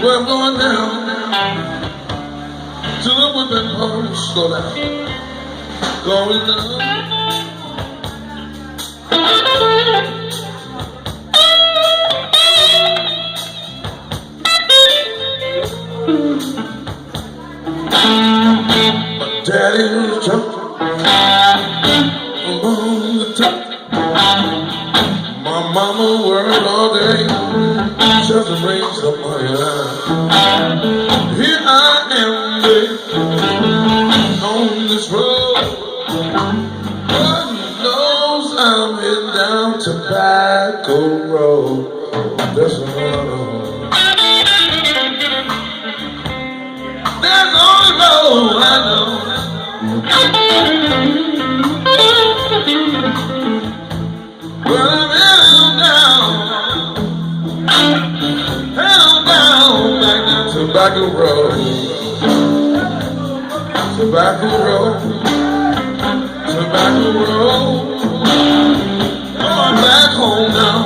We're going down to the women post. Go down. going on. My daddy was jumping on the top. My mama worked all day just to raise some money. Here I am, baby, on this road. God knows I'm heading down Tobacco Road. That's what I know. That's the only road I know. Well, I'm heading down, back down Tobacco Road. Tobacco Road. Tobacco Road. Going back home now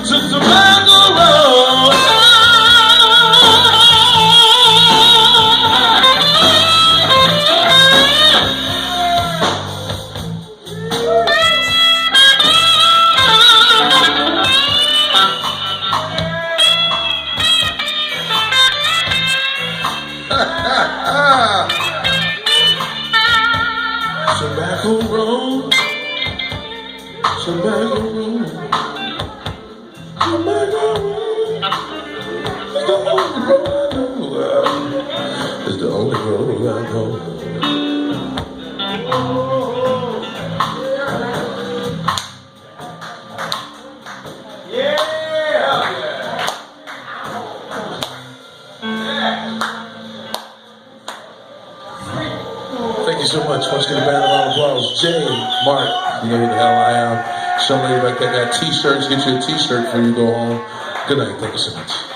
to Tobacco Road. Tobacco Road, Tobacco Road, Tobacco Road. It's the only road I know. Thank you so much. Once again, a band of round of applause. Jay, Mark, you know who the hell I am. Some lady back there got t-shirts. Get you a t-shirt before you go home. Good night. Thank you so much.